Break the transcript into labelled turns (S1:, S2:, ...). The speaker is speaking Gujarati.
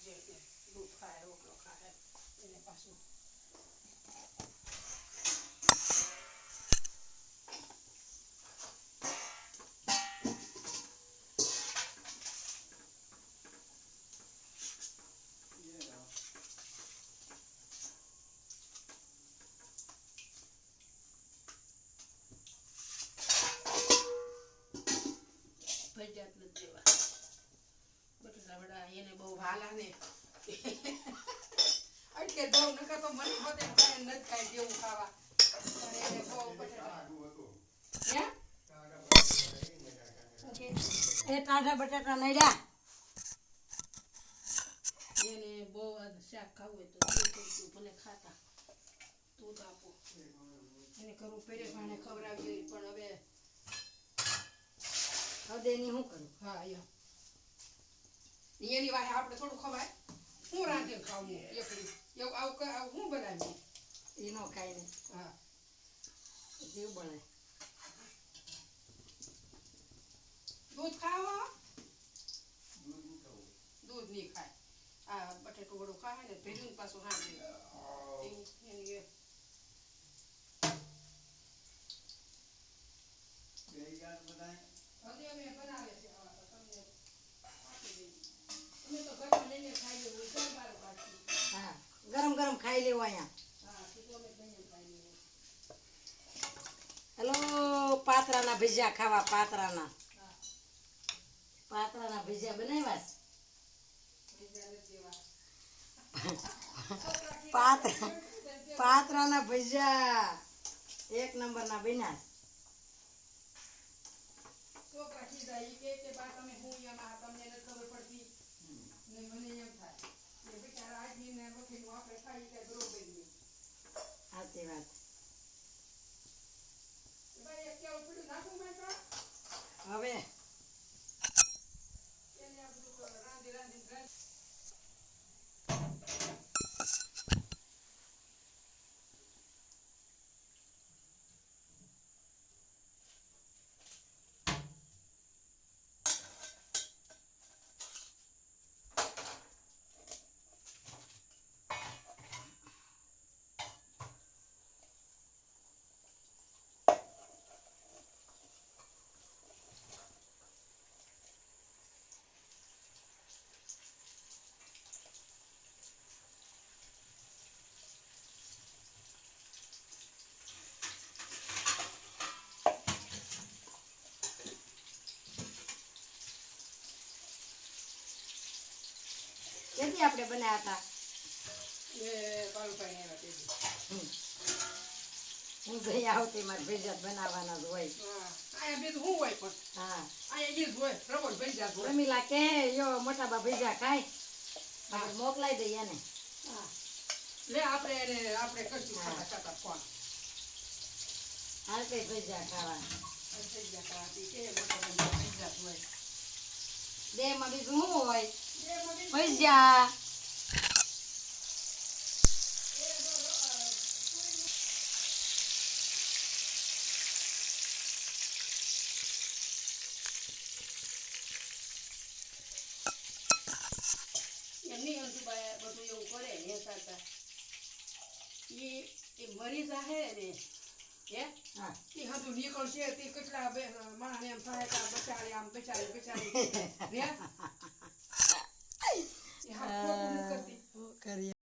S1: રાખજે દૂધ ખાય રોટલો ખાય એને પાછું ભજીયા નથી દેવા બટેટા વડા એને બહુ ભાલા ને એટલે દઉં નકર તો મને પોતે ખાય નથી ખાય જેવું ખાવા પણ એને બહુ બટેટા હે એ ટાઢા બટાટા નડ્યા એને બહુ શાક ખાવું હોય તો ભલે ખાતા દૂધ આપો એને કરવું પેરે ભાણે ખવડાવી પણ હવે હદેની શું કરું હા એની વાહે આપણે થોડું ખવાય હું રાંધીને ખાવું એકલી એવું આવું હું બનાવીએ એ ન ખાય ને હા જેવ બને દૂધ ખાવો દૂધ નહીં ખાય આ બટેટું વડું ખાય ને ભેજું પાછું હાંડી એની અમે બનાવે છે તમને આપી દઈએ અમે તો ઘરમાં લઈને ખાઈ લેવું બાર પાછી હા ગરમ ગરમ ખાઈ લેવું અહીંયા હા તો અમે લઈને ખાઈ લેવું હેલો પાતરાના ભજીયા ખાવા પાતરાના ભજીયા બનાવ્યા પાતરાના ભજીયા એક નંબરના બન્યા છોકરા કીધા ઈ કે બા તમે હું એમાં તમને નથી ખબર પડતી ને મને એમ થાય કે બિચારા આદમી ને વકીલ આપણે ખાઈ કે બરોબર નહીં સાચી વાત ભાઈ એક કેવું પડ્યું નાખું માત્ર હવે એને આ બધું રાંધી કેથી આપણે બનાવ્યા હતા એ કાળુભાઈ ને હું જઈ આવતી મારે ભજીયા બનાવવાના જ હોય આયા બીજું શું હોય પણ હા આયા ઈ જ હોય પ્રબળ ભજીયા હોય રમીલા કે યો મોટા બા ભજીયા ખાય આપણે મોકલાઈ દઈએ ને હા લે આપણે કરશું ખાતા ખાતા ફોન હાલ કઈ ભજીયા ખાવા ભજીયા ખાવા કે મોટા બા ભજીયા હોય બે માં બીજું શું હોય ભજીયા એમની અંજુબાઈ બધું એવું કરે ને કરતા એ મરી જાહે ને હે હા એ હજુ નીકળશે તે કેટલા માણસ એમ થાય કે બચારી આમ બચારી હે